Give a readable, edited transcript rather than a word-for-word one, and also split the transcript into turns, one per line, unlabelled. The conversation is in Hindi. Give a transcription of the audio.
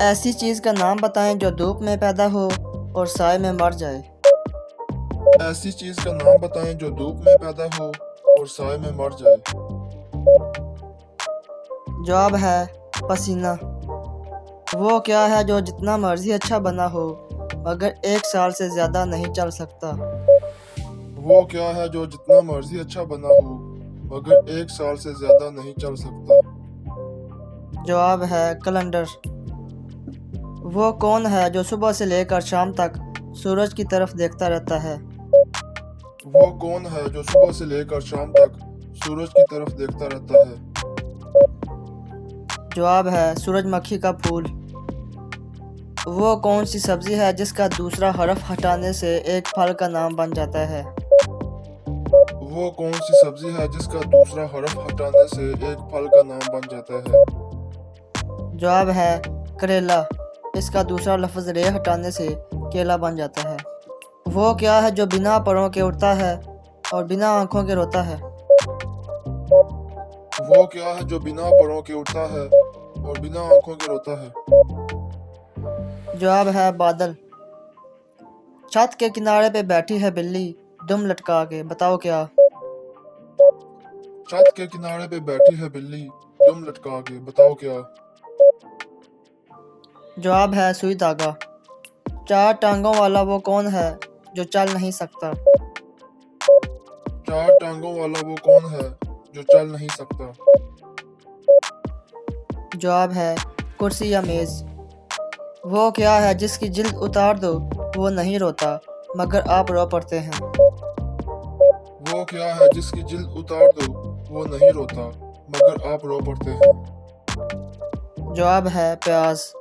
ऐसी चीज़ का नाम बताएं जो धूप में पैदा हो और साए में मर जाए।
ऐसी चीज का नाम बताएं जो धूप में पैदा हो और साए में मर जाए।
जवाब है पसीना। वो क्या है जो जितना मर्जी अच्छा बना हो मगर 1 साल से ज़्यादा नहीं चल सकता।
वो क्या है जो जितना मर्जी अच्छा बना हो मगर 1 साल से ज्यादा नहीं चल सकता।
जवाब है कैलेंडर। वो कौन है जो सुबह से लेकर शाम तक सूरज की तरफ देखता रहता है।
वो कौन है जो सुबह से लेकर शाम तक सूरज की तरफ देखता रहता है।
जवाब है सूरजमुखी का फूल। वो कौन सी सब्ज़ी है जिसका दूसरा हरफ हटाने से एक फल का नाम बन जाता है।
वो कौन सी सब्जी है जिसका दूसरा हरफ हटाने से एक फल का नाम बन जाता है।
जवाब है करेला। इसका दूसरा लफ्ज़ रे हटाने से केला बन जाता है। वो क्या है जो बिना परों के उड़ता है और बिना आँखों के रोता है।
वो क्या है जो बिना परों के उड़ता है और बिना आंखों के रोता है।
जवाब है बादल। छत के किनारे पे बैठी है बिल्ली दुम लटका के, बताओ क्या।
छत के किनारे पे बैठी है बिल्ली दुम लटका के, बताओ क्या।
जवाब है सुई धागा। 4 टांगों वाला वो कौन है जो चल नहीं सकता।
4 टांगों वाला वो कौन है जो चल नहीं सकता।
जवाब है कुर्सी या मेज़। वो क्या है जिसकी जिल्द उतार दो वो नहीं रोता मगर आप रो पड़ते हैं।
वो क्या है जिसकी जिल्द उतार दो वो नहीं रोता मगर आप रो पड़ते हैं।
जवाब है प्याज।